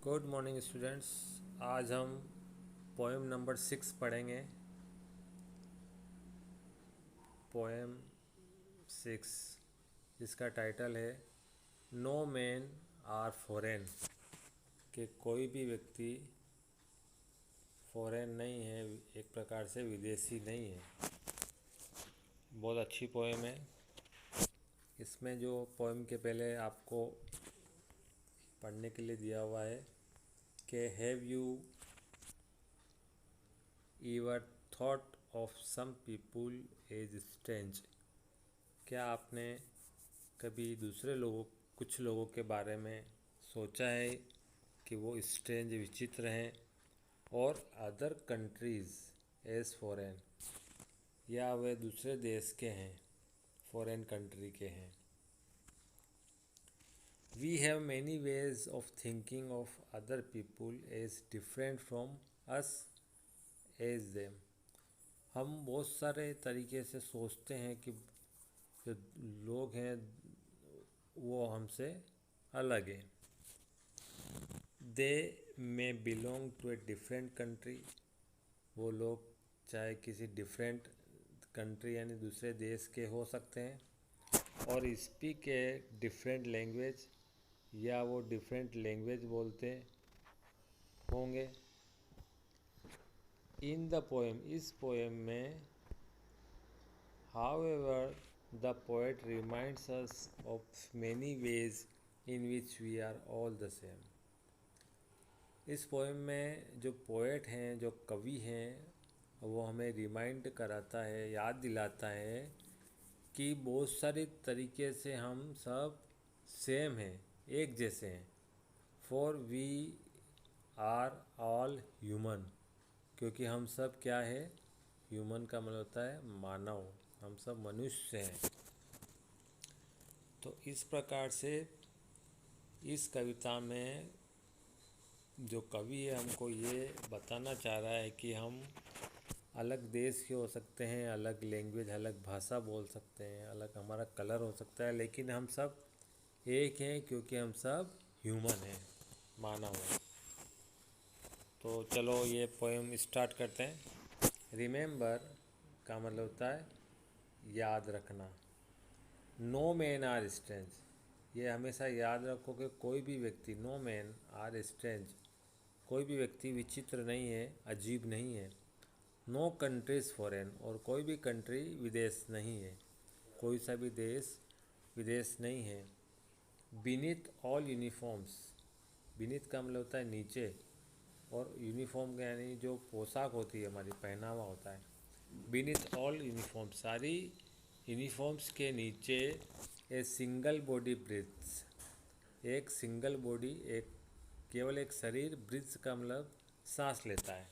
Good morning students. आज हम poem number 6 पढ़ेंगे। पोएम 6 जिसका टाइटल है नो मैन आर फॉरेन, कि कोई भी व्यक्ति फॉरेन नहीं है, एक प्रकार से विदेशी नहीं है। बहुत अच्छी पोएम है। इसमें जो पोएम के पहले आपको पढ़ने के लिए दिया हुआ है कि have you ever thought of some people as strange? क्या आपने कभी कुछ लोगों के बारे में सोचा है कि वो स्ट्रेंज विचित्र हैं, और अदर कंट्रीज एज फॉरेन, या वे दूसरे देश के हैं, फॉरेन कंट्री के हैं। We have many ways of thinking of other people as different from us as them. हम बहुत सारे तरीके से सोचते हैं कि जो लोग हैं वो हमसे अलग हैं। They may belong to a different country, वो लोग चाहे किसी डिफरेंट कंट्री यानी दूसरे देश के हो सकते हैं, और स्पीक ए डिफरेंट लैंग्वेज, या वो डिफरेंट लैंग्वेज बोलते होंगे। इन द पोएम, इस पोएम में However, the poet reminds us of many ways in which we are all the same. इस पोएम में जो पोएट हैं, जो कवि हैं, वो हमें रिमाइंड कराता है, याद दिलाता है कि बहुत सारे तरीके से हम सब सेम हैं, एक जैसे हैं। For we are all human, क्योंकि हम सब क्या है, ह्यूमन का मतलब होता है मानव, हम सब मनुष्य हैं। तो इस प्रकार से इस कविता में जो कवि है हमको ये बताना चाह रहा है कि हम अलग देश के हो सकते हैं, अलग लैंग्वेज, अलग भाषा बोल सकते हैं, अलग हमारा कलर हो सकता है, लेकिन हम सब एक हैं, क्योंकि हम सब ह्यूमन हैं, मानव हैं। तो चलो ये पोएम स्टार्ट करते हैं। रिमेंबर का मतलब होता है याद रखना। नो मैन आर स्ट्रेंज, ये हमेशा याद रखो कि कोई भी व्यक्ति, नो मैन आर स्ट्रेंज, कोई भी व्यक्ति विचित्र नहीं है, अजीब नहीं है। नो कंट्रीज फॉरेन, और कोई भी कंट्री विदेश नहीं है, कोई सा भी देश विदेश नहीं है। बीनीथ ऑल यूनिफॉर्म्स, बीनीथ का मतलब होता है नीचे, और यूनिफॉर्म का यानी जो पोशाक होती है हमारी, पहनावा होता है। बीनीथ ऑल यूनिफॉर्म, सारी यूनिफॉर्म्स के नीचे ए सिंगल बॉडी ब्रीथ्स, एक सिंगल बॉडी, एक केवल एक शरीर, ब्रीथ्स का मतलब सांस लेता है।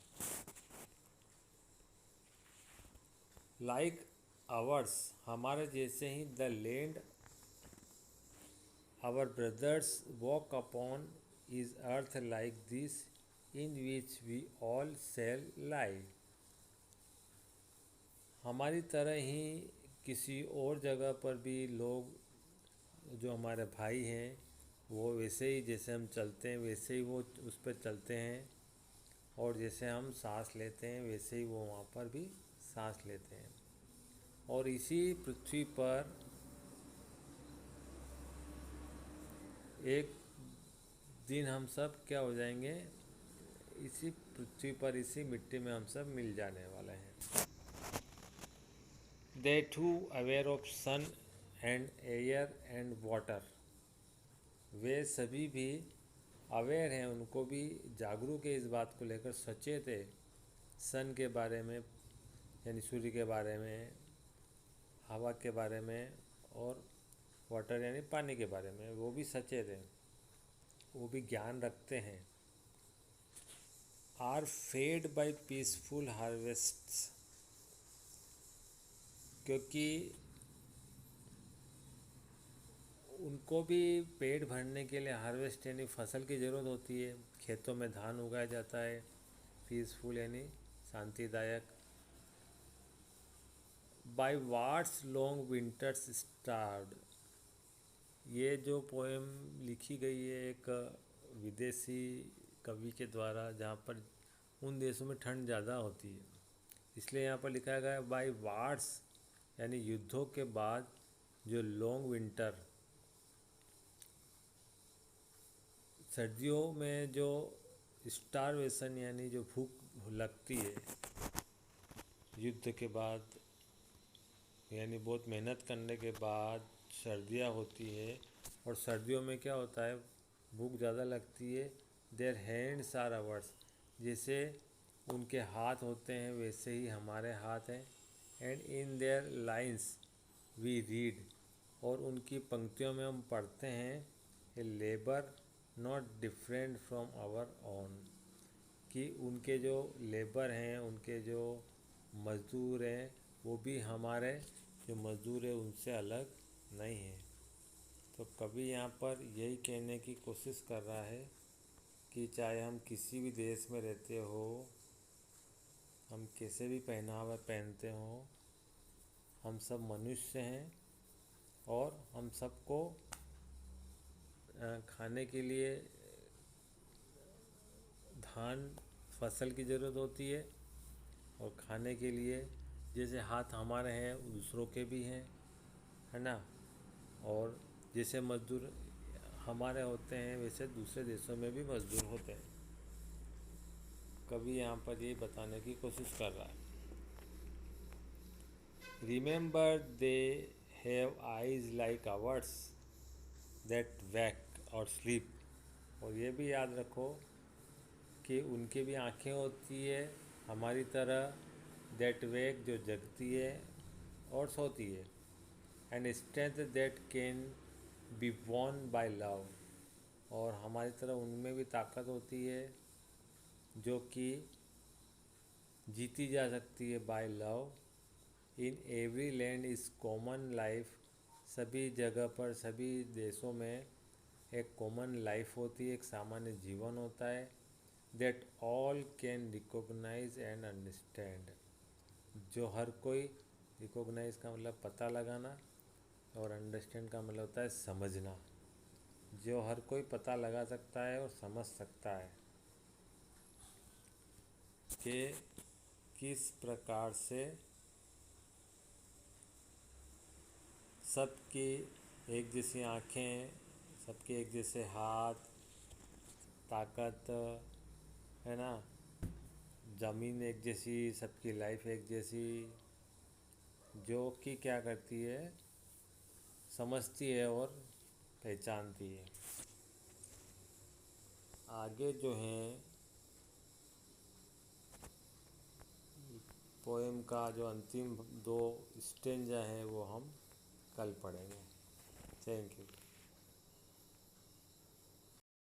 लाइक आवर्स, हमारे जैसे ही, the land our brothers walk upon is earth like this in which we all shall lie. हमारी तरह ही किसी और जगह पर भी लोग जो हमारे भाई हैं, वो वैसे ही, जैसे हम चलते हैं वैसे ही वो उस पर चलते हैं, और जैसे हम सांस लेते हैं वैसे ही वो वहाँ पर भी सांस लेते हैं। और इसी पृथ्वी पर एक दिन हम सब क्या हो जाएंगे, इसी पृथ्वी पर, इसी मिट्टी में हम सब मिल जाने वाले हैं। They too aware of sun and air and water, वे सभी भी अवेयर हैं, उनको भी जागरूक है इस बात को लेकर, सचेत है सन के बारे में यानी सूर्य के बारे में, हवा के बारे में, और वाटर यानी पानी के बारे में, वो भी सचेत हैं, वो भी ज्ञान रखते हैं। आर फेड बाय पीसफुल हार्वेस्ट्स, क्योंकि उनको भी पेट भरने के लिए हार्वेस्ट यानी फसल की ज़रूरत होती है, खेतों में धान उगाया जाता है। पीसफुल यानी शांतिदायक। बाय वाट्स लॉन्ग विंटर्स स्टार्ड, ये जो पोएम लिखी गई है एक विदेशी कवि के द्वारा, जहाँ पर उन देशों में ठंड ज़्यादा होती है, इसलिए यहाँ पर लिखा गया बाय वार्स, यानी युद्धों के बाद जो लॉन्ग विंटर, सर्दियों में जो स्टारवेशन यानी जो भूख लगती है युद्ध के बाद, यानी बहुत मेहनत करने के बाद सर्दियाँ होती है, और सर्दियों में क्या होता है, भूख ज़्यादा लगती है। देयर हैंड्स आर आवर्स, जैसे उनके हाथ होते हैं वैसे ही हमारे हाथ हैं। And in their lines we read, और उनकी पंक्तियों में हम पढ़ते हैं, a labour not different from our own, कि उनके जो लेबर हैं, उनके जो मज़दूर हैं, वो भी हमारे जो मज़दूर है उनसे अलग नहीं है। तो कवि यहाँ पर यही कहने की कोशिश कर रहा है कि चाहे हम किसी भी देश में रहते हो, हम कैसे भी पहनावा पहनते हो, हम सब मनुष्य हैं, और हम सबको खाने के लिए धान फसल की ज़रूरत होती है, और खाने के लिए जैसे हाथ हमारे हैं दूसरों के भी हैं, है ना। और जैसे मज़दूर हमारे होते हैं वैसे दूसरे देशों में भी मज़दूर होते हैं। कवि यहाँ पर ये बताने की कोशिश कर रहा है। Remember they have eyes like ours that wake or sleep, और ये भी याद रखो कि उनकी भी आँखें होती है हमारी तरह, दैट वेक जो जगती है और सोती है, and strength that can be won by love, और हमारी तरह उनमें भी ताकत होती है जो कि जीती जा सकती है by love. In every land is common life, सभी जगह पर सभी देशों में एक कॉमन लाइफ होती है, एक सामान्य जीवन होता है। That all can recognise and understand, जो हर कोई, रिकॉग्नाइज का मतलब पता लगाना, और अंडरस्टैंड का मतलब होता है समझना, जो हर कोई पता लगा सकता है और समझ सकता है कि किस प्रकार से सबकी एक जैसी आँखें, सबके एक जैसे हाथ, ताकत, है ना, ज़मीन एक जैसी, सबकी लाइफ एक जैसी, जो कि क्या करती है, समझती है और पहचानती है। आगे जो हैं पोएम का जो अंतिम 2 स्टेंजा हैं वो हम कल पढ़ेंगे। Thank you.